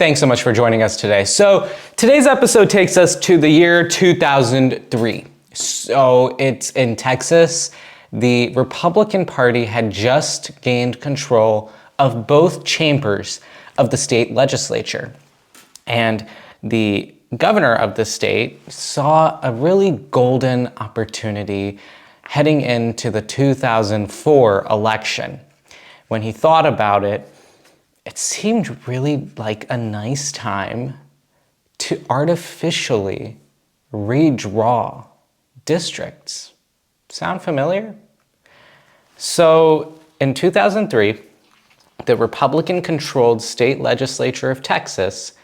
Thanks so much for joining us today. So today's episode takes us to the year 2003. So it's in Texas. The Republican Party had just gained control of both chambers of the state legislature. And the governor of the state saw a really golden opportunity heading into the 2004 election. When he thought about it, it seemed really like a nice time to artificially redraw districts. Sound familiar? So in 2003, the Republican-controlled state legislature of Texas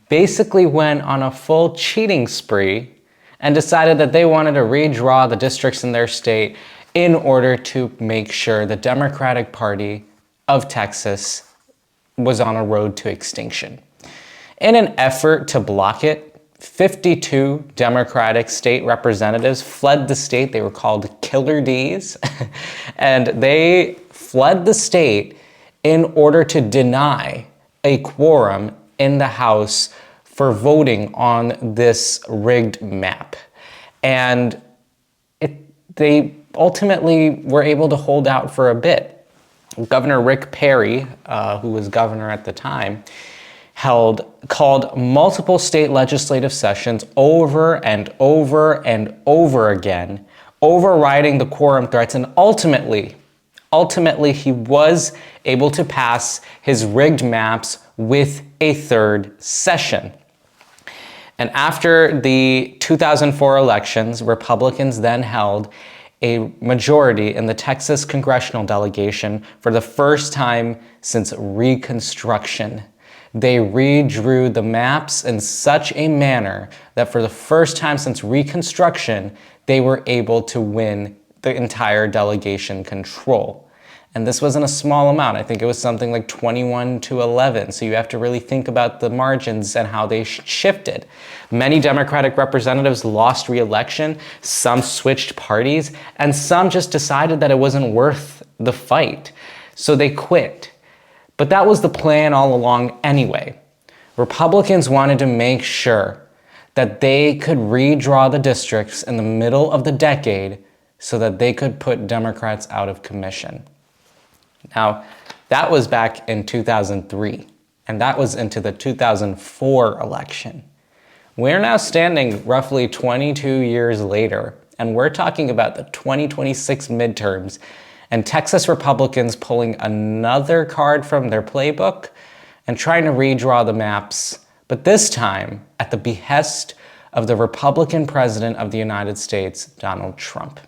basically went on a full cheating spree and decided that they wanted to redraw the districts in their state in order to make sure the Democratic Party of Texas was on a road to extinction. In an effort to block it, 52 Democratic state representatives fled the state. They were called Killer Ds, and they fled the state in order to deny a quorum in the House for voting on this rigged map. And they ultimately were able to hold out for a bit. Governor Rick Perry, who was governor at the time, called multiple state legislative sessions over and over and over again, overriding the quorum threats, and ultimately he was able to pass his rigged maps with a third session. And after the 2004 elections, Republicans then held a majority in the Texas congressional delegation for the first time since Reconstruction. They redrew the maps in such a manner that for the first time since Reconstruction, they were able to win the entire delegation control. And this wasn't a small amount. I think it was something like 21-11. So you have to really think about the margins and how they shifted. Many Democratic representatives lost re-election, some switched parties, and some just decided that it wasn't worth the fight. So they quit. But that was the plan all along anyway. Republicans wanted to make sure that they could redraw the districts in the middle of the decade so that they could put Democrats out of commission. Now, that was back in 2003, and that was into the 2004 election. We're now standing roughly 22 years later, and we're talking about the 2026 midterms, and Texas Republicans pulling another card from their playbook and trying to redraw the maps, but this time at the behest of the Republican president of the United States, Donald Trump.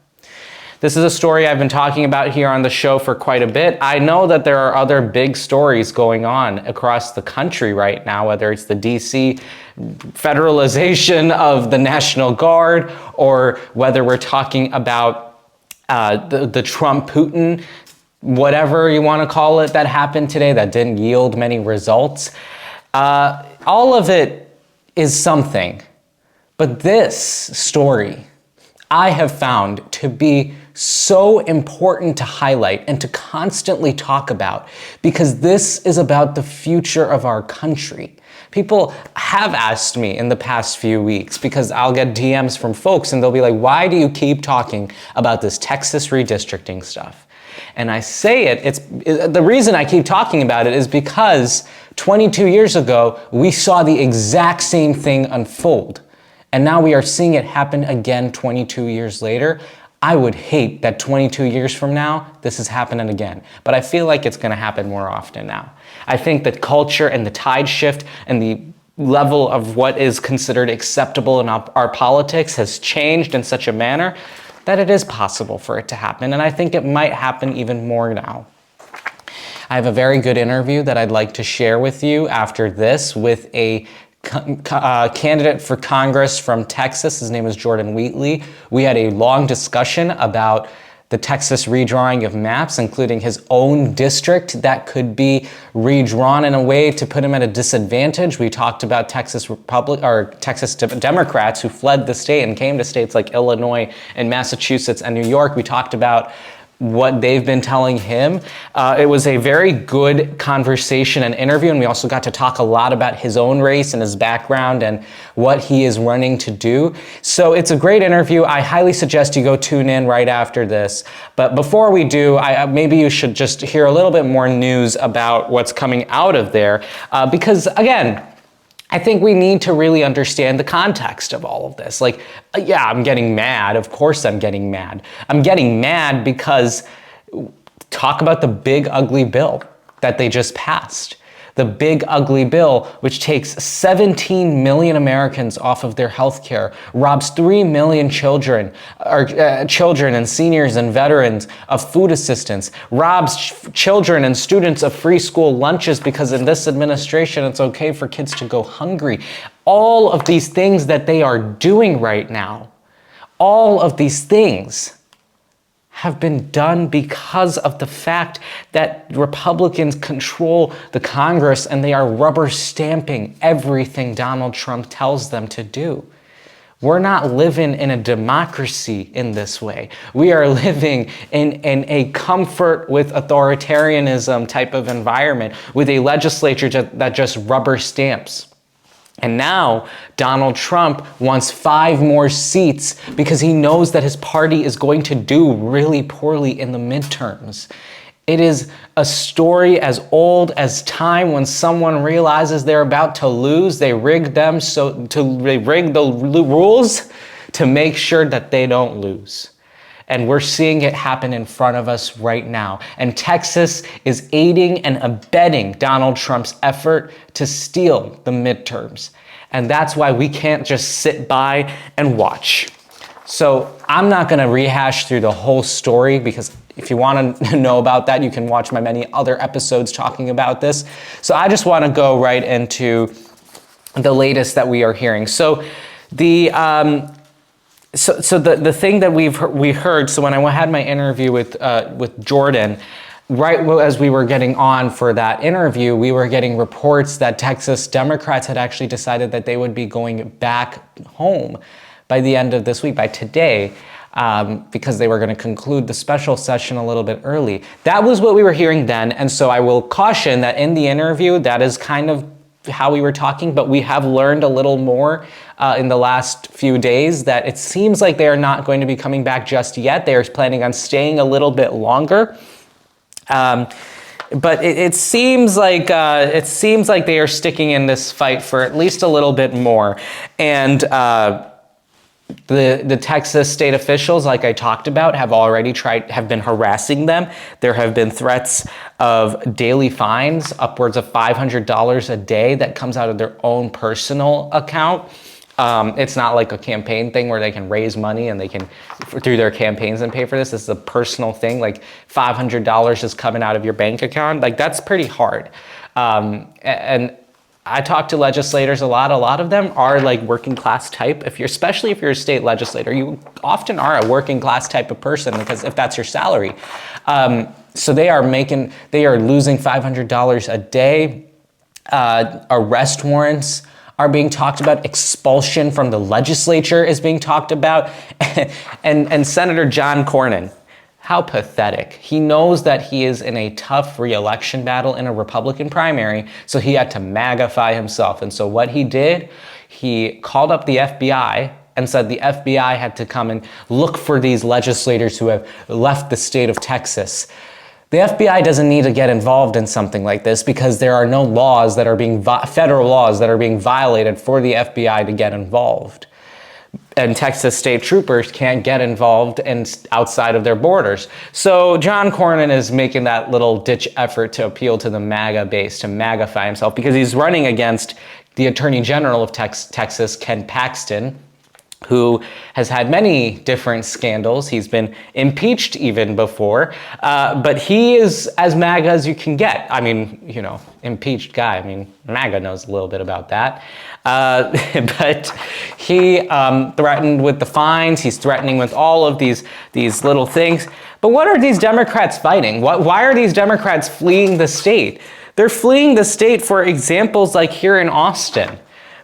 This is a story I've been talking about here on the show for quite a bit. I know that there are other big stories going on across the country right now, whether it's the DC federalization of the National Guard, or whether we're talking about the Trump-Putin, whatever you want to call it, that happened today that didn't yield many results. All of it is something. But this story I have found to be so important to highlight and to constantly talk about, because this is about the future of our country. People have asked me in the past few weeks, because I'll get DMs from folks and they'll be like, why do you keep talking about this Texas redistricting stuff? And I say the reason I keep talking about it is because 22 years ago, we saw the exact same thing unfold. And now we are seeing it happen again 22 years later. I would hate that 22 years from now, this is happening again. But I feel like it's going to happen more often now. I think that culture and the tide shift and the level of what is considered acceptable in our politics has changed in such a manner that it is possible for it to happen. And I think it might happen even more now. I have a very good interview that I'd like to share with you after this with a candidate for Congress from Texas. His name is Jordan Wheatley. We had a long discussion about the Texas redrawing of maps, including his own district that could be redrawn in a way to put him at a disadvantage. We talked about Texas Democrats who fled the state and came to states like Illinois and Massachusetts and New York. We talked about what they've been telling him. It was a very good conversation and interview, and we also got to talk a lot about his own race and his background and what he is running to do. So it's a great interview. I highly suggest you go tune in right after this. But before we do, maybe you should just hear a little bit more news about what's coming out of there, because again, I think we need to really understand the context of all of this. Like, yeah, I'm getting mad. Of course I'm getting mad. I'm getting mad because talk about the big ugly bill that they just passed. The big ugly bill, which takes 17 million Americans off of their health care, robs 3 million children and seniors and veterans of food assistance, robs children and students of free school lunches because in this administration it's okay for kids to go hungry. All of these things that they are doing right now, all of these things have been done because of the fact that Republicans control the Congress and they are rubber stamping everything Donald Trump tells them to do. We're not living in a democracy in this way. We are living in a comfort with authoritarianism type of environment with a legislature that just rubber stamps. And now Donald Trump wants 5 more seats because he knows that his party is going to do really poorly in the midterms. It is a story as old as time. When someone realizes they're about to lose, they rig the rules to make sure that they don't lose. And we're seeing it happen in front of us right now. And Texas is aiding and abetting Donald Trump's effort to steal the midterms. And that's why we can't just sit by and watch. So I'm not gonna rehash through the whole story because if you wanna know about that, you can watch my many other episodes talking about this. So I just wanna go right into the latest that we are hearing. So the thing that we heard, so when I had my interview with Jordan, right as we were getting on for that interview, we were getting reports that Texas Democrats had actually decided that they would be going back home by the end of this week, by today, because they were going to conclude the special session a little bit early. That was what we were hearing then, and so I will caution that in the interview, that is kind of how we were talking, but we have learned a little more in the last few days that it seems like they are not going to be coming back just yet. They are planning on staying a little bit longer. But it seems like they are sticking in this fight for at least a little bit more. And the Texas state officials, like I talked about, have been harassing them. There have been threats of daily fines, upwards of $500 a day that comes out of their own personal account. It's not like a campaign thing where they can raise money and they can, through their campaigns, and pay for this. This is a personal thing, like $500 is coming out of your bank account. Like, that's pretty hard. And I talk to legislators a lot. A lot of them are like working class type. Especially if you're a state legislator, you often are a working class type of person because if that's your salary. So they are losing $500 a day. Arrest warrants are being talked about. Expulsion from the legislature is being talked about. and Senator John Cornyn, how pathetic. He knows that he is in a tough re-election battle in a Republican primary, so he had to magify himself. And so what he did, he called up the FBI and said the FBI had to come and look for these legislators who have left the state of Texas. The FBI doesn't need to get involved in something like this because there are no laws that are federal laws that are being violated for the FBI to get involved. And Texas state troopers can't get involved outside of their borders. So John Cornyn is making that little ditch effort to appeal to the MAGA base, to magify himself, because he's running against the Attorney General of Texas, Ken Paxton, who has had many different scandals. He's been impeached even before, but he is as MAGA as you can get. I mean, impeached guy. I mean, MAGA knows a little bit about that. But he threatened with the fines. He's threatening with all of these little things. But what are these Democrats fighting? Why are these Democrats fleeing the state? They're fleeing the state for examples like here in Austin.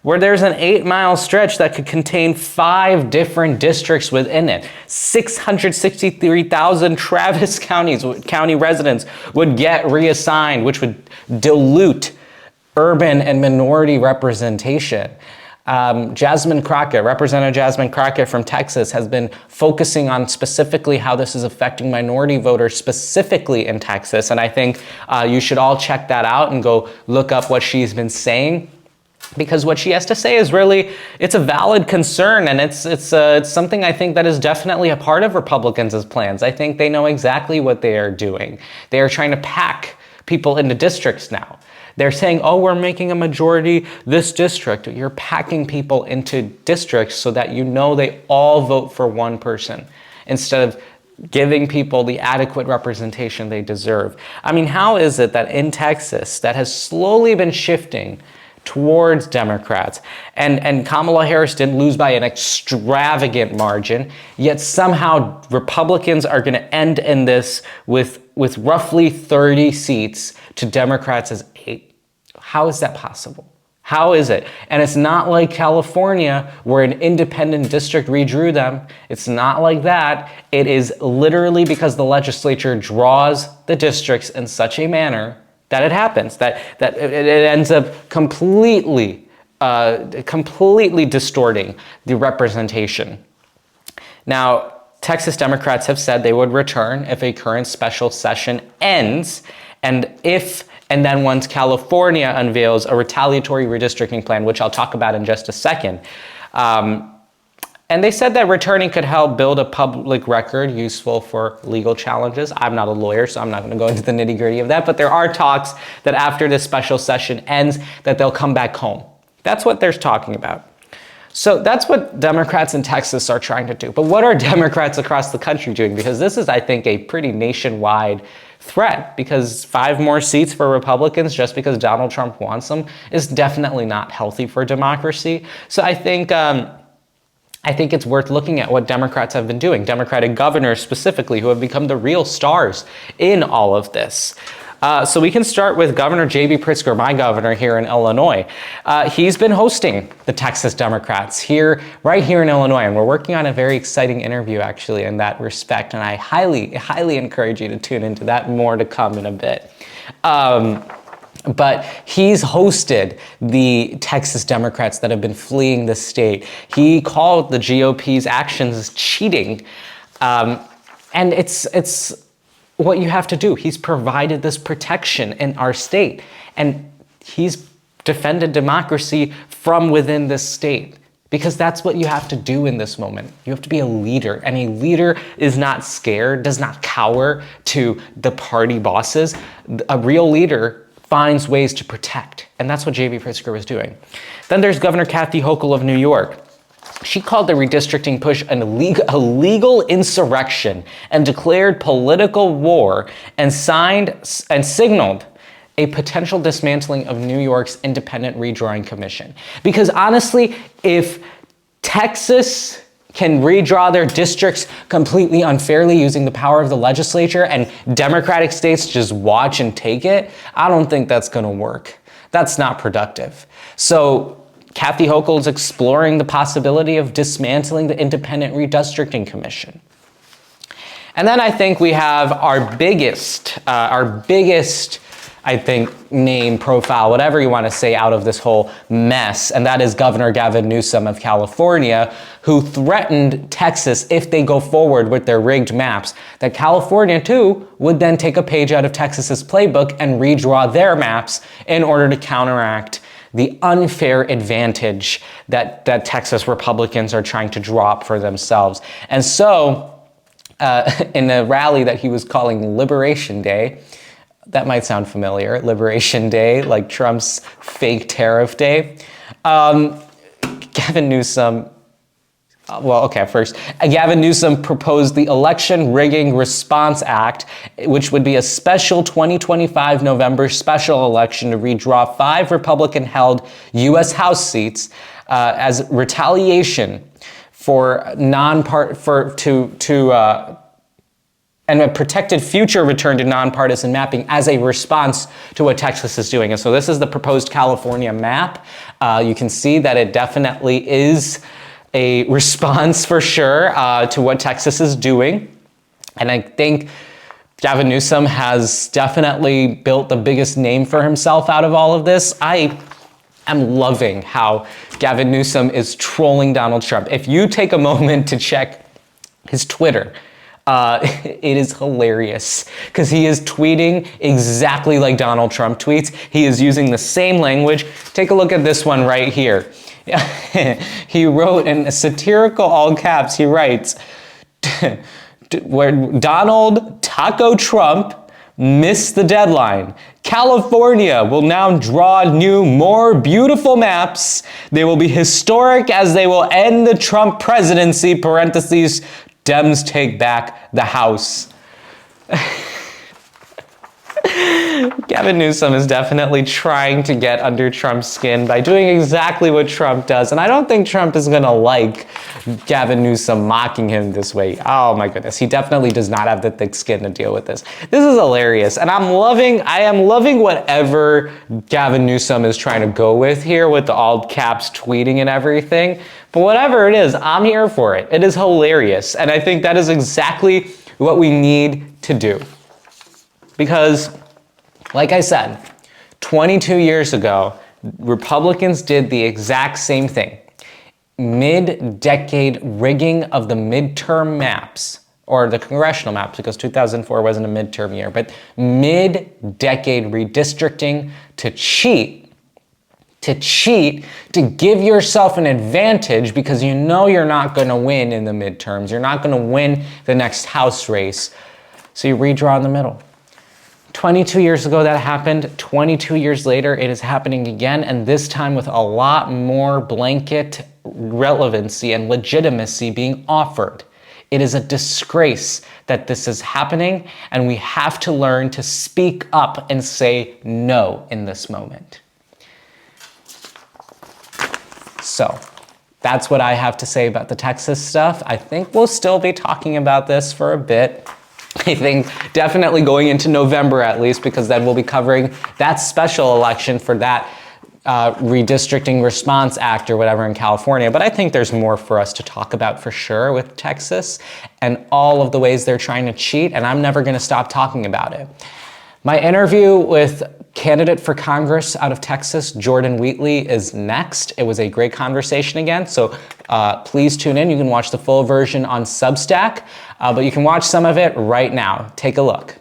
where there's an 8-mile stretch that could contain 5 different districts within it. 663,000 Travis County residents would get reassigned, which would dilute urban and minority representation. Representative Jasmine Crockett from Texas has been focusing on specifically how this is affecting minority voters specifically in Texas. And I think you should all check that out and go look up what she's been saying, because what she has to say is really, it's a valid concern, and it's something I think that is definitely a part of Republicans' plans. I think they know exactly what they are doing. They are trying to pack people into districts now. They're saying, oh, we're making a majority this district. You're packing people into districts so that you know they all vote for one person instead of giving people the adequate representation they deserve. I mean, how is it that in Texas, that has slowly been shifting towards Democrats, and Kamala Harris didn't lose by an extravagant margin, yet somehow Republicans are going to end in this with roughly 30 seats to Democrats' 8. How is that possible? How is it? And it's not like California, where an independent district redrew them. It's not like that. It is literally because the legislature draws the districts in such a manner that it happens, that it ends up completely distorting the representation. Now, Texas Democrats have said they would return if a current special session ends, and then once California unveils a retaliatory redistricting plan, which I'll talk about in just a second. And they said that returning could help build a public record useful for legal challenges. I'm not a lawyer, so I'm not going to go into the nitty-gritty of that, but there are talks that after this special session ends, that they'll come back home. That's what they're talking about. So that's what Democrats in Texas are trying to do. But what are Democrats across the country doing? Because this is, I think, a pretty nationwide threat, because 5 more seats for Republicans just because Donald Trump wants them is definitely not healthy for democracy. So I think it's worth looking at what Democrats have been doing. Democratic governors specifically, who have become the real stars in all of this. So we can start with Governor J.B. Pritzker, my governor here in Illinois. He's been hosting the Texas Democrats right here in Illinois, and we're working on a very exciting interview actually in that respect, and I highly encourage you to tune into that. More to come in a bit. But he's hosted the Texas Democrats that have been fleeing the state. He called the GOP's actions cheating. And it's what you have to do. He's provided this protection in our state. And he's defended democracy from within this state, because that's what you have to do in this moment. You have to be a leader, and a leader is not scared, does not cower to the party bosses. A real leader finds ways to protect. And that's what J.B. Pritzker was doing. Then there's Governor Kathy Hochul of New York. She called the redistricting push a legal insurrection and declared political war, and signaled a potential dismantling of New York's independent redrawing commission. Because honestly, if Texas can redraw their districts completely unfairly using the power of the legislature, and Democratic states just watch and take it, I don't think that's going to work. That's not productive. So Kathy Hochul is exploring the possibility of dismantling the Independent Redistricting Commission. And then I think we have our biggest, I think, name, profile, whatever you want to say, out of this whole mess, and that is Governor Gavin Newsom of California, who threatened Texas, if they go forward with their rigged maps, that California too would then take a page out of Texas's playbook and redraw their maps in order to counteract the unfair advantage that Texas Republicans are trying to draw up for themselves. And so, in a rally that he was calling Liberation Day, that might sound familiar, Liberation Day, like Trump's fake tariff day. Gavin Newsom proposed the Election Rigging Response Act, which would be a special 2025 November special election to redraw 5 Republican-held U.S. House seats as retaliation for and a protected future return to nonpartisan mapping as a response to what Texas is doing. And so this is the proposed California map. You can see that it definitely is a response for sure to what Texas is doing. And I think Gavin Newsom has definitely built the biggest name for himself out of all of this. I am loving how Gavin Newsom is trolling Donald Trump. If you take a moment to check his Twitter, it is hilarious because he is tweeting exactly like Donald Trump tweets. He is using the same language. Take a look at this one right here. He wrote in satirical all caps, he writes, where Donald Taco Trump missed the deadline. California will now draw new, more beautiful maps. They will be historic as they will end the Trump presidency, parentheses, Dems take back the House. Gavin Newsom is definitely trying to get under Trump's skin by doing exactly what Trump does. And I don't think Trump is going to like Gavin Newsom mocking him this way. Oh my goodness. He definitely does not have the thick skin to deal with this. This is hilarious. And I am loving whatever Gavin Newsom is trying to go with here with the all caps tweeting and everything. But whatever it is, I'm here for it. It is hilarious. And I think that is exactly what we need to do. Because, like I said, 22 years ago, Republicans did the exact same thing. Mid-decade rigging of the midterm maps, or the congressional maps, because 2004 wasn't a midterm year, but mid-decade redistricting to cheat, to give yourself an advantage because you know you're not going to win in the midterms. You're not going to win the next House race. So you redraw in the middle. 22 years ago that happened. 22 years later, it is happening again, and this time with a lot more blanket relevancy and legitimacy being offered. It is a disgrace that this is happening, and we have to learn to speak up and say no in this moment. So that's what I have to say about the Texas stuff. I think we'll still be talking about this for a bit. I think definitely going into November at least, because then we'll be covering that special election for that Redistricting Response Act or whatever in California. But I think there's more for us to talk about for sure with Texas and all of the ways they're trying to cheat, and I'm never going to stop talking about it. My interview with candidate for Congress out of Texas, Jordan Wheatley, is next. It was a great conversation again, so please tune in. You can watch the full version on Substack, but you can watch some of it right now. Take a look.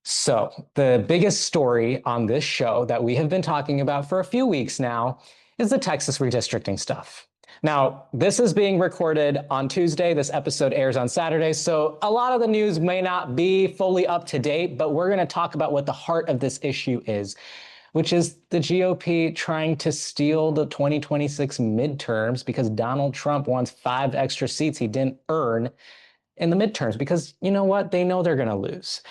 So the biggest story on this show that we have been talking about for a few weeks now is the Texas redistricting stuff. Now, this is being recorded on Tuesday. This episode airs on Saturday, so a lot of the news may not be fully up to date, but we're going to talk about what the heart of this issue is, which is the GOP trying to steal the 2026 midterms because Donald Trump wants 5 extra seats he didn't earn in the midterms because, you know what, they know they're going to lose.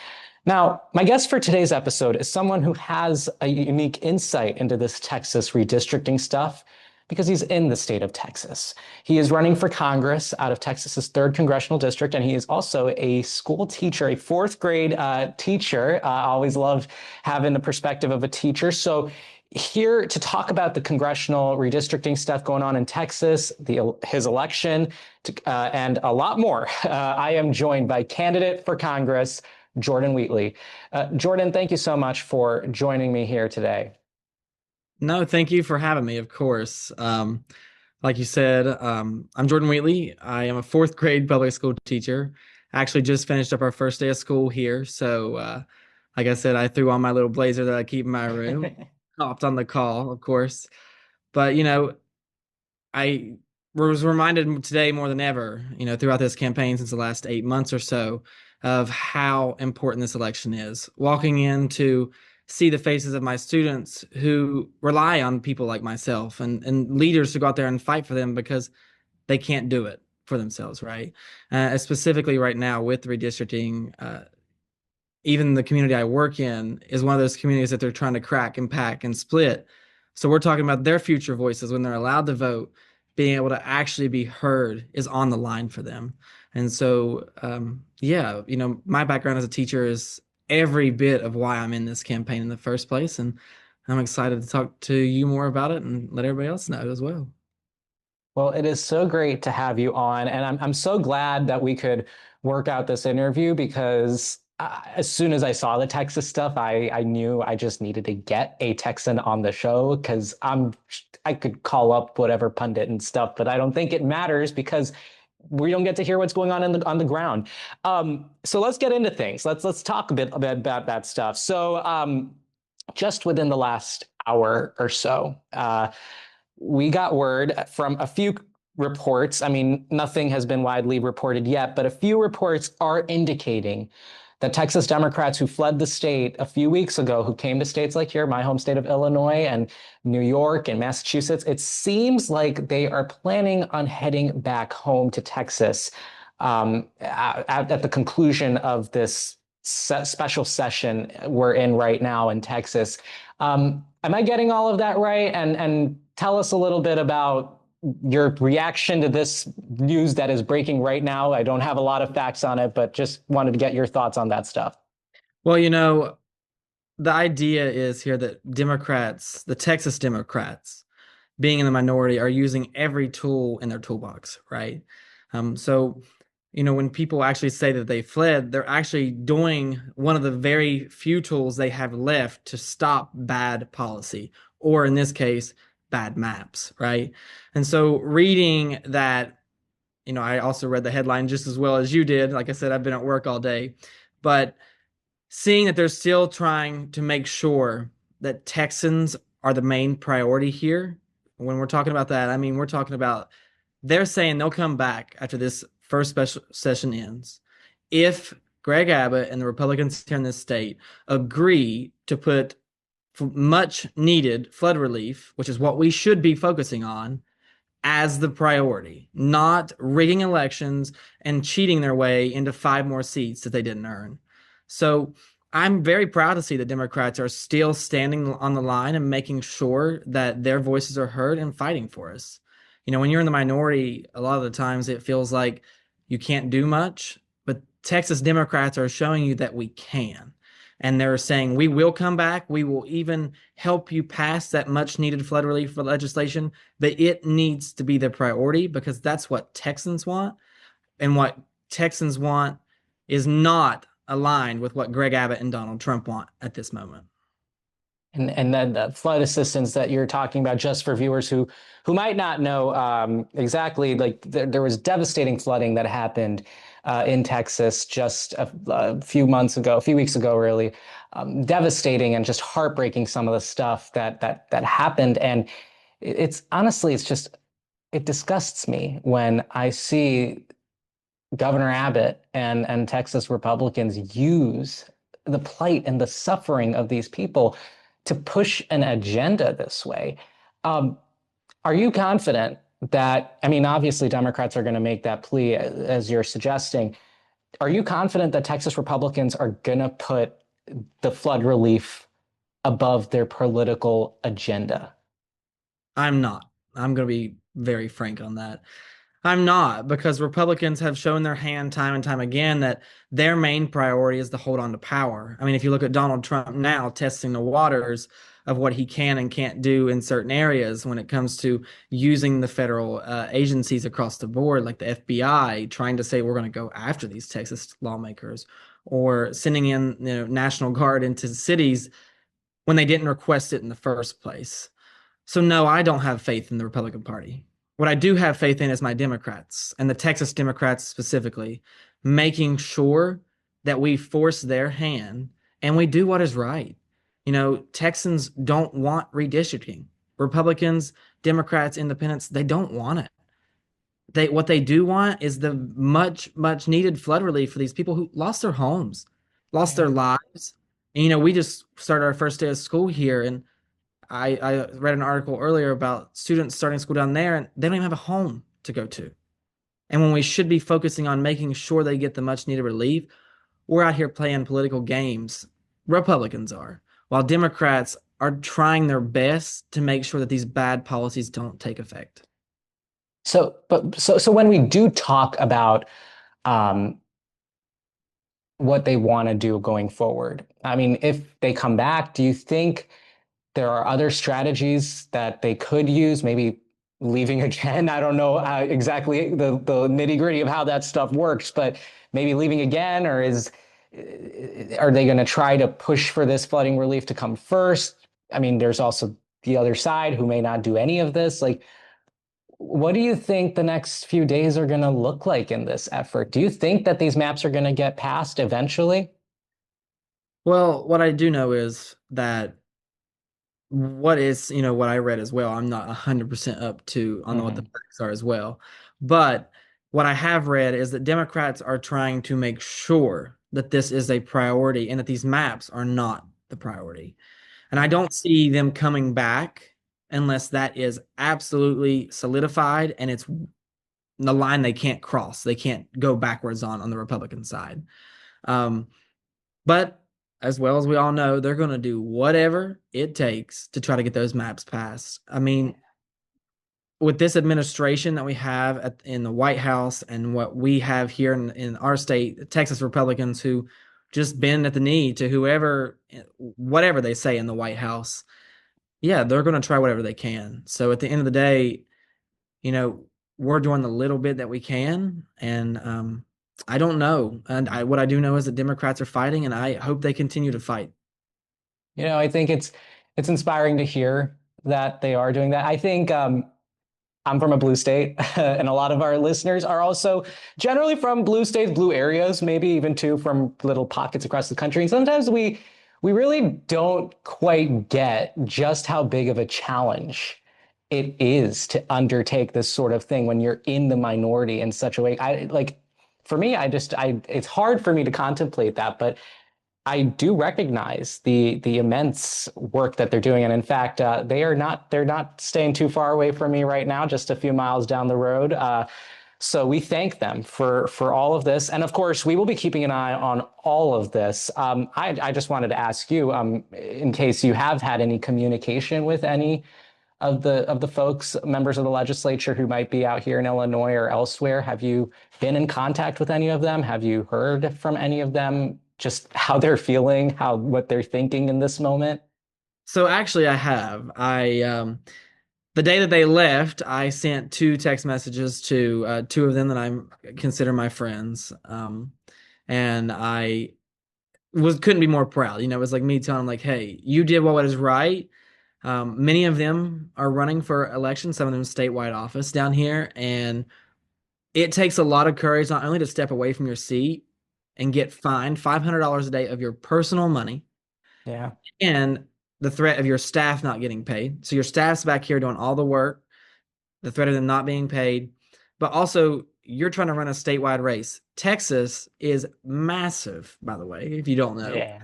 Now, my guest for today's episode is someone who has a unique insight into this Texas redistricting stuff, because he's in the state of Texas. He is running for Congress out of Texas's 3rd congressional district, and he is also a school teacher, a 4th grade teacher. I always love having the perspective of a teacher. So here to talk about the congressional redistricting stuff going on in Texas, his election, and a lot more, I am joined by candidate for Congress, Jordan Wheatley. Jordan, thank you so much for joining me here today. No, thank you for having me, of course. Like you said, I'm Jordan Wheatley. I am a 4th grade public school teacher. I actually just finished up our first day of school here. So, like I said, I threw on my little blazer that I keep in my room, hopped on the call, of course. But, I was reminded today more than ever, throughout this campaign since the last 8 months or so, of how important this election is. Walking in to see the faces of my students who rely on people like myself and leaders to go out there and fight for them because they can't do it for themselves, right? Specifically right now with redistricting, even the community I work in is one of those communities that they're trying to crack and pack and split. So we're talking about their future voices when they're allowed to vote, being able to actually be heard is on the line for them. And so, yeah, my background as a teacher is every bit of why I'm in this campaign in the first place. And I'm excited to talk to you more about it and let everybody else know as well. Well, it is so great to have you on, and I'm so glad that we could work out this interview because as soon as I saw the Texas stuff, I knew I just needed to get a Texan on the show because I could call up whatever pundit and stuff, but I don't think it matters because we don't get to hear what's going on on the ground. So let's get into things. Let's talk a bit about that stuff. So just within the last hour or so. We got word from a few reports. I mean, nothing has been widely reported yet, but a few reports are indicating that Texas Democrats who fled the state a few weeks ago, who came to states like here, my home state of Illinois and New York and Massachusetts, it seems like they are planning on heading back home to Texas at the conclusion of this special session we're in right now in Texas. Am I getting all of that right? And tell us a little bit about your reaction to this news that is breaking right now. I don't have a lot of facts on it, but just wanted to get your thoughts on that stuff. Well, the idea is here that Democrats, the Texas Democrats, being in the minority, are using every tool in their toolbox, right? So, when people actually say that they fled, they're actually doing one of the very few tools they have left to stop bad policy, or in this case, bad maps, right? And so, reading that, I also read the headline just as well as you did. Like I said, I've been at work all day, but seeing that they're still trying to make sure that Texans are the main priority here. When we're talking about that, I mean, we're talking about they're saying they'll come back after this first special session ends if Greg Abbott and the Republicans here in this state agree to put much needed flood relief, which is what we should be focusing on, as the priority, not rigging elections and cheating their way into 5 more seats that they didn't earn. So I'm very proud to see that Democrats are still standing on the line and making sure that their voices are heard and fighting for us. When you're in the minority, a lot of the times it feels like you can't do much, but Texas Democrats are showing you that we can. And they're saying, we will come back. We will even help you pass that much needed flood relief legislation, but it needs to be the priority because that's what Texans want. And what Texans want is not aligned with what Greg Abbott and Donald Trump want at this moment. And then the flood assistance that you're talking about, just for viewers who might not know exactly, like there was devastating flooding that happened in Texas just a few weeks ago, really. Devastating and just heartbreaking, some of the stuff that happened. And it's honestly, it disgusts me when I see Governor Abbott and Texas Republicans use the plight and the suffering of these people to push an agenda this way. Are you confident that, I mean, obviously Democrats are going to make that plea as you're suggesting. Are you confident that Texas Republicans are going to put the flood relief above their political agenda? I'm not. I'm going to be very frank on that. I'm not, because Republicans have shown their hand time and time again that their main priority is to hold on to power. I mean, if you look at Donald Trump now testing the waters of what he can and can't do in certain areas when it comes to using the federal agencies across the board, like the FBI, trying to say we're going to go after these Texas lawmakers, or sending in National Guard into cities when they didn't request it in the first place. So no, I don't have faith in the Republican Party. What I do have faith in is my Democrats, and the Texas Democrats specifically, making sure that we force their hand and we do what is right. Texans don't want redistricting. Republicans, Democrats, Independents, they don't want it. What they do want is the much, much needed flood relief for these people who lost their homes, lost their lives. And, we just started our first day of school here, and I read an article earlier about students starting school down there, and they don't even have a home to go to. And when we should be focusing on making sure they get the much needed relief, we're out here playing political games. Republicans are, while Democrats are trying their best to make sure that these bad policies don't take effect. So when we do talk about um, what they want to do going forward. I mean, if they come back, do you think there are other strategies that they could use? Maybe leaving again. I don't know exactly the nitty gritty of how that stuff works, but maybe leaving again, or are they going to try to push for this flooding relief to come first? I mean, there's also the other side who may not do any of this. Like, what do you think the next few days are going to look like in this effort? Do you think that these maps are going to get passed eventually? Well, what I do know is that what I read as well. I'm not 100% up to on what the Hmm. facts are as well. But what I have read is that Democrats are trying to make sure that this is a priority and that these maps are not the priority. And I don't see them coming back unless that is absolutely solidified and it's the line they can't cross. They can't go backwards on the Republican side. Um, but as well as we all know, they're going to do whatever it takes to try to get those maps passed. I mean, with this administration that we have in the White House and what we have here in our state, Texas Republicans who just bend at the knee to whoever, whatever they say in the White House, yeah, they're going to try whatever they can. So at the end of the day, you know, we're doing the little bit that we can. And I don't know. What I do know is that Democrats are fighting, and I hope they continue to fight. I think it's inspiring to hear that they are doing that. I think I'm from a blue state, and a lot of our listeners are also generally from blue states, blue areas, maybe even too from little pockets across the country. And sometimes we really don't quite get just how big of a challenge it is to undertake this sort of thing when you're in the minority in such a way. I like for me, I it's hard for me to contemplate that, but I do recognize the immense work that they're doing, and in fact, they're not staying too far away from me right now, just a few miles down the road. So we thank them for all of this, and of course, we will be keeping an eye on all of this. I just wanted to ask you, in case you have had any communication with any of the folks, members of the legislature who might be out here in Illinois or elsewhere? Have you been in contact with any of them? Have you heard from any of them just how they're feeling, how what they're thinking in this moment? So actually, I have. The day that they left, I sent two text messages to two of them that I consider my friends. And I was couldn't be more proud. It was like me telling them, like, hey, you did what is right. Many of them are running for election, some of them statewide office down here, and it takes a lot of courage not only to step away from your seat and get fined $500 a day of your personal money Yeah. and the threat of your staff not getting paid. So your staff's back here doing all the work, the threat of them not being paid, but also you're trying to run a statewide race. Texas is massive, by the way, if you don't know. Yeah.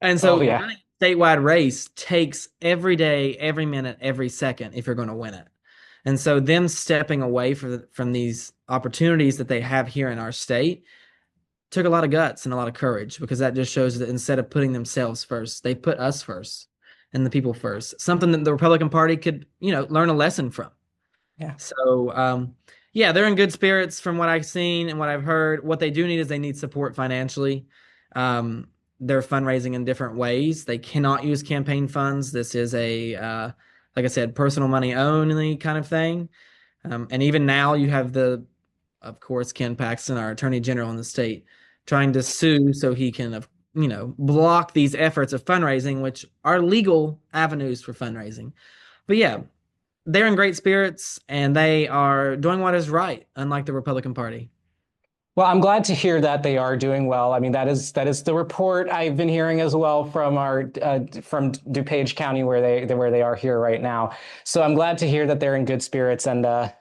And Oh so yeah. running a statewide race takes every day, every minute, every second if you're going to win it. And so them stepping away from these opportunities that they have here in our state took a lot of guts and a lot of courage, because that just shows that instead of putting themselves first, they put us first and the people first. Something that the Republican Party could, learn a lesson from. Yeah. So, yeah, they're in good spirits from what I've seen and what I've heard. What they do need is they need support financially. They're fundraising in different ways. They cannot use campaign funds. This is like I said, personal money only kind of thing. And even now, you have of course, Ken Paxton, our Attorney General in the state, trying to sue so he can, block these efforts of fundraising, which are legal avenues for fundraising. But yeah, they're in great spirits and they are doing what is right, unlike the Republican Party. Well, I'm glad to hear that they are doing well. I mean, that is the report I've been hearing as well from our from DuPage County where they are here right now. So I'm glad to hear that they're in good spirits and that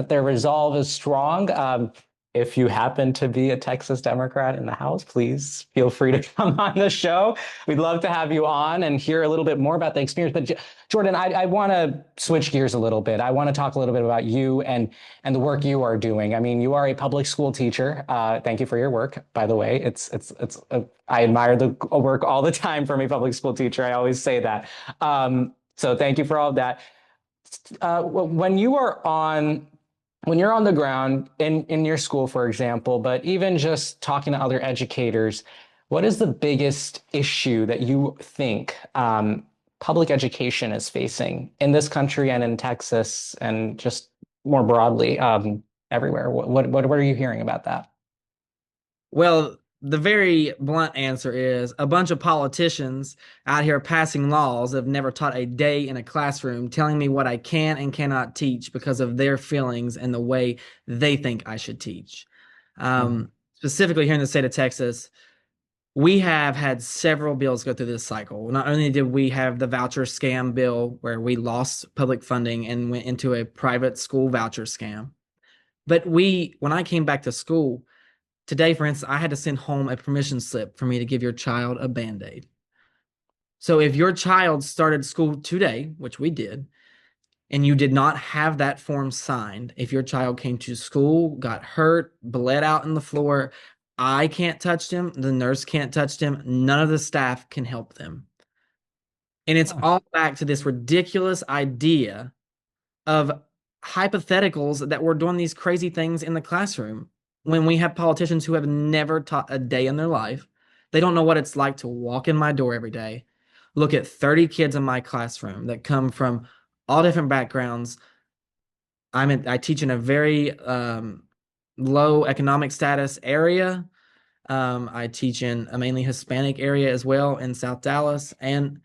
their resolve is strong. If you happen to be a Texas Democrat in the House, please feel free to come on the show. We'd love to have you on and hear a little bit more about the experience. But Jordan, I want to switch gears a little bit. I want to talk a little bit about you and the work you are doing. I mean, you are a public school teacher. Thank you for your work, by the way. I admire the work all the time from a public school teacher. I always say that. So thank you for all of that. When you are on when you're on the ground in your school, for example, but even just talking to other educators, what is the biggest issue that you think public education is facing in this country and in Texas and just more broadly everywhere? What are you hearing about that? Well, the very blunt answer is a bunch of politicians out here passing laws that have never taught a day in a classroom, telling me what I can and cannot teach because of their feelings and the way they think I should teach. Mhm. Specifically here in the state of Texas, we have had several bills go through this cycle. Not only did we have the voucher scam bill where we lost public funding and went into a private school voucher scam, but when I came back to school, today, for instance, I had to send home a permission slip for me to give your child a Band-Aid. So if your child started school today, which we did, and you did not have that form signed, if your child came to school, got hurt, bled out in the floor, I can't touch them, the nurse can't touch them, none of the staff can help them. And it's Huh. all back to this ridiculous idea of hypotheticals that we're doing these crazy things in the classroom when we have politicians who have never taught a day in their life. They don't know what it's like to walk in my door every day, look at 30 kids in my classroom that come from all different backgrounds. I teach in a very low economic status area. I teach in a mainly Hispanic area as well in South Dallas, and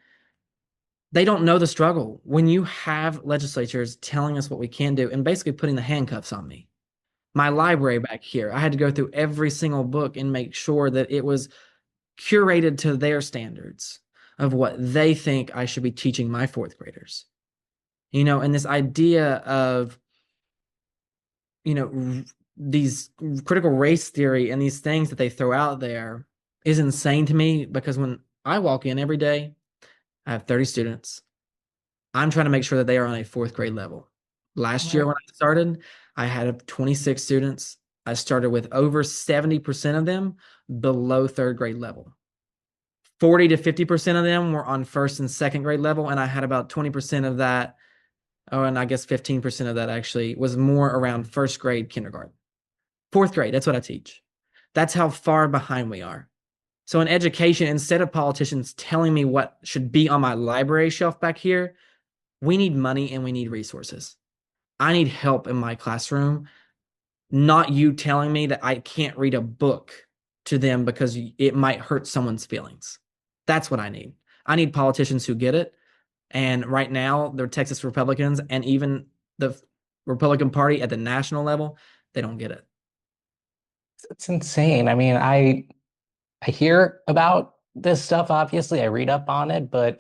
they don't know the struggle. When you have legislatures telling us what we can do and basically putting the handcuffs on me, my library back here, I had to go through every single book and make sure that it was curated to their standards of what they think I should be teaching my fourth graders. And this idea of, these critical race theory and these things that they throw out there is insane to me because when I walk in every day, I have 30 students. I'm trying to make sure that they are on a fourth grade level. Last year Right. when I started, I had 26 students. I started with over 70% of them below third grade level. 40 to 50% of them were on first and second grade level, and I had about 20% of that, oh, and I guess 15% of that actually was more around first grade kindergarten. Fourth grade, that's what I teach. That's how far behind we are. So in education, instead of politicians telling me what should be on my library shelf back here, we need money and we need resources. I need help in my classroom, not you telling me that I can't read a book to them because it might hurt someone's feelings. That's what I need. I need politicians who get it. And right now, the Texas Republicans and even the Republican Party at the national level, they don't get it. It's insane. I mean, I hear about this stuff, obviously. I read up on it, but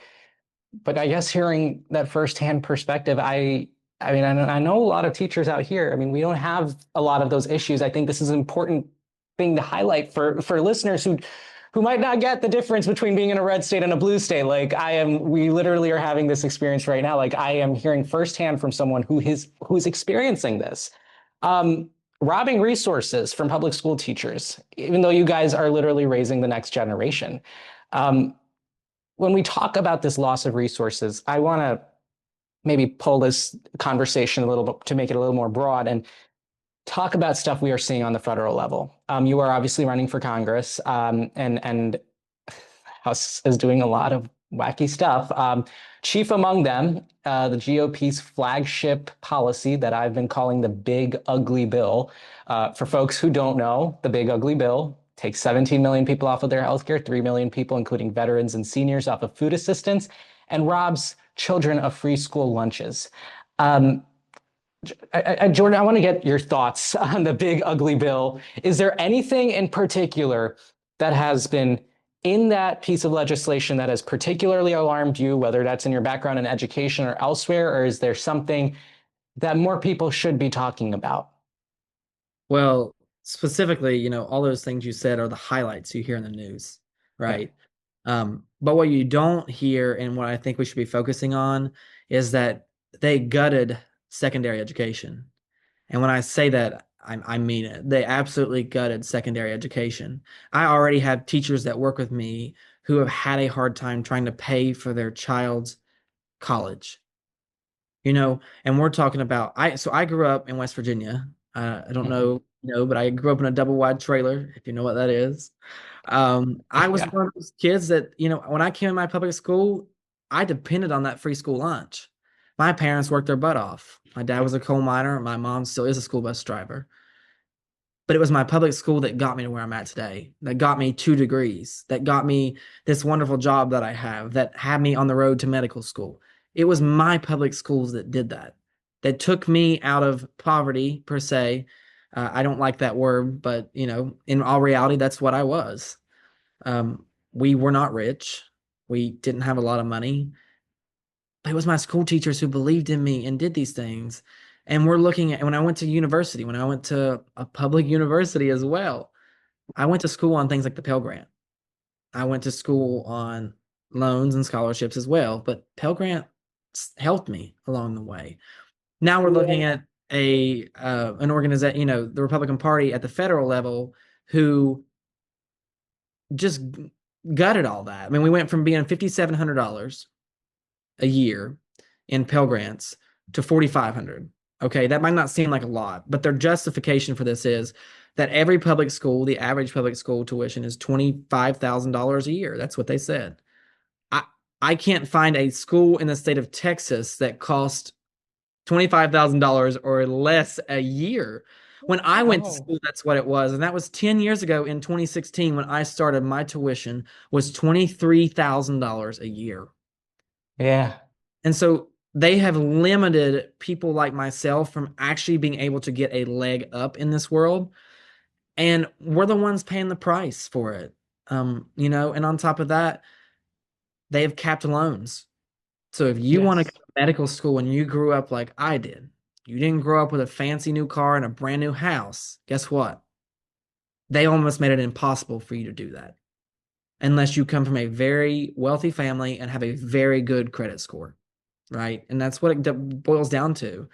I guess hearing that firsthand perspective, I mean, I know a lot of teachers out here. I mean, we don't have a lot of those issues. I think this is an important thing to highlight for listeners who might not get the difference between being in a red state and a blue state. Like I am, we literally are having this experience right now. Like I am hearing firsthand from someone who's experiencing this. Um, Robbing resources from public school teachers, even though you guys are literally raising the next generation. Um, when we talk about this loss of resources, I want to maybe pull this conversation a little bit to make it a little more broad and talk about stuff we are seeing on the federal level. You are obviously running for Congress, and House is doing a lot of wacky stuff. Chief among them, the GOP's flagship policy that I've been calling the Big Ugly Bill. For folks who don't know, the Big Ugly Bill takes 17 million people off of their healthcare, 3 million people, including veterans and seniors, off of food assistance, and robs children of free school lunches. Um, Jordan, I want to get your thoughts on the Big Ugly Bill. Is there anything in particular that has been in that piece of legislation that has particularly alarmed you, whether that's in your background in education or elsewhere, or is there something that more people should be talking about? Well, specifically, all those things you said are the highlights you hear in the news, Yeah. right? But what you don't hear and what I think we should be focusing on is that they gutted secondary education. And when I say that, I mean it. They absolutely gutted secondary education. I already have teachers that work with me who have had a hard time trying to pay for their child's college. And we're talking about I grew up in West Virginia I don't Mhm. know, but I grew up in a double wide trailer, if you know what that is. I was Yeah. one of those kids that, when I came in my public school, I depended on that free school lunch. My parents worked their butt off. My dad was a coal miner. My mom still is a school bus driver. But it was my public school that got me to where I'm at today, that got me 2 degrees, that got me this wonderful job that I have, that had me on the road to medical school. It was my public schools that did that, that took me out of poverty, per se. I don't like that word, but in all reality, that's what I was. We were not rich. We didn't have a lot of money, but it was my school teachers who believed in me and did these things. And we're looking at when I went to university, when I went to a public university as well, I went to school on things like the Pell Grant. I went to school on loans and scholarships as well, but Pell Grant helped me along the way. Now we're looking at an organization, the Republican Party at the federal level, who just gutted all that. I mean, we went from being $5,700 a year in Pell Grants to 4,500. Okay, that might not seem like a lot, but their justification for this is that every public school, the average public school tuition is $25,000 a year. That's what they said. I I can't find a school in the state of Texas that costs $25,000 or less a year. When I went to Oh, school, that's what it was. And that was 10 years ago in 2016 when I started. My tuition was $23,000 a year. yeah. And so they have limited people like myself from actually being able to get a leg up in this world. And we're the ones paying the price for it. And on top of that, they have capped loans. So if you want to go Yes. to medical school and you grew up like I did, you didn't grow up with a fancy new car and a brand new house, guess what? They almost made it impossible for you to do that unless you come from a very wealthy family and have a very good credit score, right? And that's what it boils down to.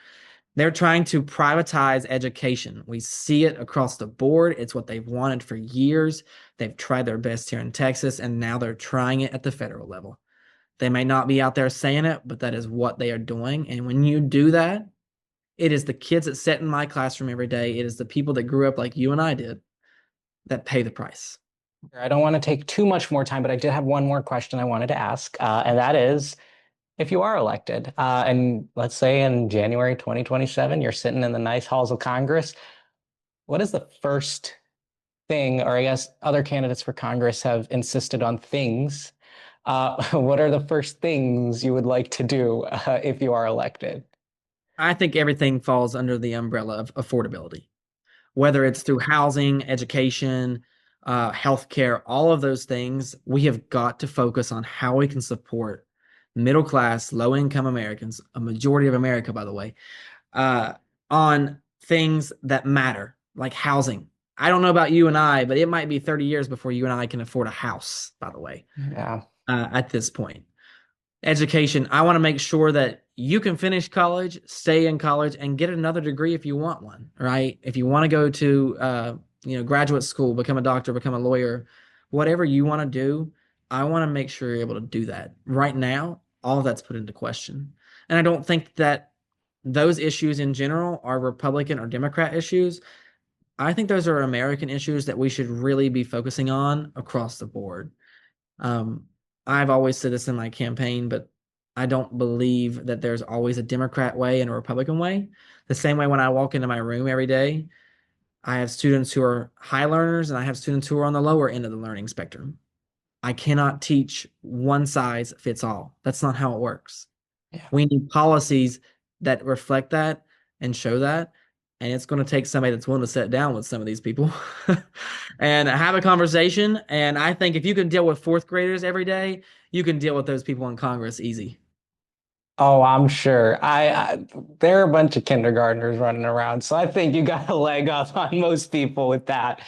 They're trying to privatize education. We see it across the board. It's what they've wanted for years. They've tried their best here in Texas, and now they're trying it at the federal level. They may not be out there saying it, but that is what they are doing. And when you do that, it is the kids that sit in my classroom every day. It is the people that grew up like you and I did that pay the price. I don't want to take too much more time, but I did have one more question I wanted to ask, and that is, if you are elected, and let's say in January 2027, you're sitting in the nice halls of Congress, what is the first thing, or I guess other candidates for Congress have insisted on things? What are the first things you would like to do if you are elected? I think everything falls under the umbrella of affordability, whether it's through housing, education, healthcare, all of those things. We have got to focus on how we can support middle class, low income Americans, a majority of America, by the way, uh, on things that matter, like housing. I don't know about you and I, but it might be 30 years before you and I can afford a house, by the way, Yeah. at this point. Education, I want to make sure that you can finish college, stay in college, and get another degree if you want one, right? If you want to go to, graduate school, become a doctor, become a lawyer, whatever you want to do, I want to make sure you're able to do that. Right now, all of that's put into question. And I don't think that those issues in general are Republican or Democrat issues. I think those are American issues that we should really be focusing on across the board. Um, I've always said this in my campaign, but I don't believe that there's always a Democrat way and a Republican way. The same way when I walk into my room every day, I have students who are high learners and I have students who are on the lower end of the learning spectrum. I cannot teach one size fits all. That's not how it works. Yeah. We need policies that reflect that and show that. And it's going to take somebody that's willing to sit down with some of these people and have a conversation. And I think if you can deal with fourth graders every day, you can deal with those people in Congress easy. Oh, I'm sure. There are a bunch of kindergartners running around, so I think you got a leg up on most people with that.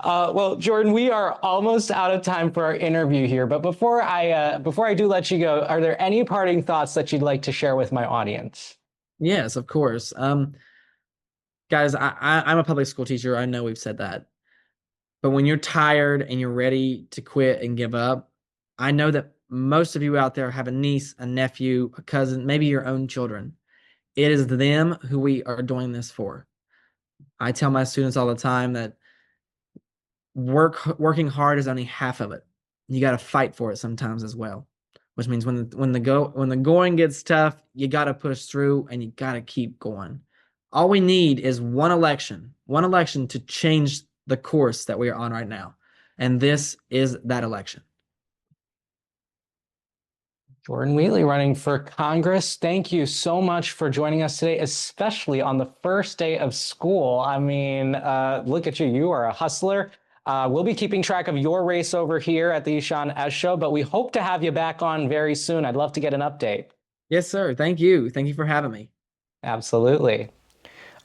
Well, Jordan, we are almost out of time for our interview here, but before I do let you go, are there any parting thoughts that you'd like to share with my audience? Yes, of course. Guys, I'm a public school teacher. I know we've said that. But when you're tired and you're ready to quit and give up, I know that most of you out there have a niece, a nephew, a cousin, maybe your own children. It is them who we are doing this for. I tell my students all the time that working hard is only half of it. You got to fight for it sometimes as well, which means when the going gets tough, you got to push through and you got to keep going. All we need is one election to change the course that we are on right now. And this is that election. Jordan Wheatley running for Congress. Thank you so much for joining us today, especially on the first day of school. I mean, look at you. You are a hustler. We'll be keeping track of your race over here at the Ishan S Show, but we hope to have you back on very soon. I'd love to get an update. Yes, sir. Thank you. Thank you for having me. Absolutely.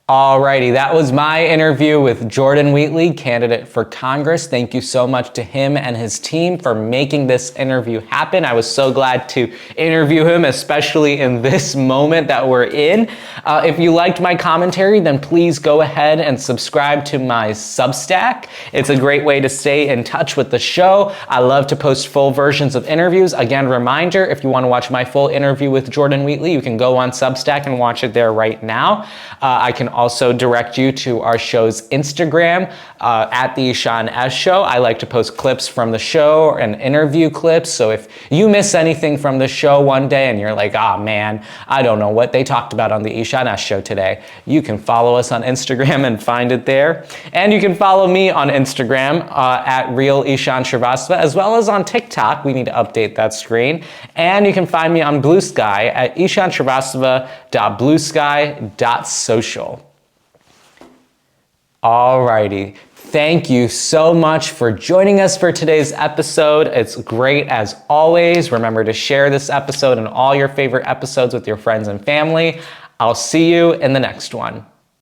Alrighty, that was my interview with Jordan Wheatley, candidate for Congress. Thank you so much to him and his team for making this interview happen. I was so glad to interview him, especially in this moment that we're in. If you liked my commentary, then please go ahead and subscribe to my Substack. It's a great way to stay in touch with the show. I love to post full versions of interviews. Again, reminder, if you want to watch my full interview with Jordan Wheatley, you can go on Substack and watch it there right now. I can also direct you to our show's Instagram at the Ishan S Show. I like to post clips from the show and interview clips. So if you miss anything from the show one day and you're like, oh man, I don't know what they talked about on the Ishan S Show today, you can follow us on Instagram and find it there. And you can follow me on Instagram at Real Ishan Shrivastava, as well as on TikTok. We need to update that screen. And you can find me on Blue Sky at ishanshrivastava.bluesky.social. Alrighty. Thank you so much for joining us for today's episode. It's great as always. Remember to share this episode and all your favorite episodes with your friends and family. I'll see you in the next one.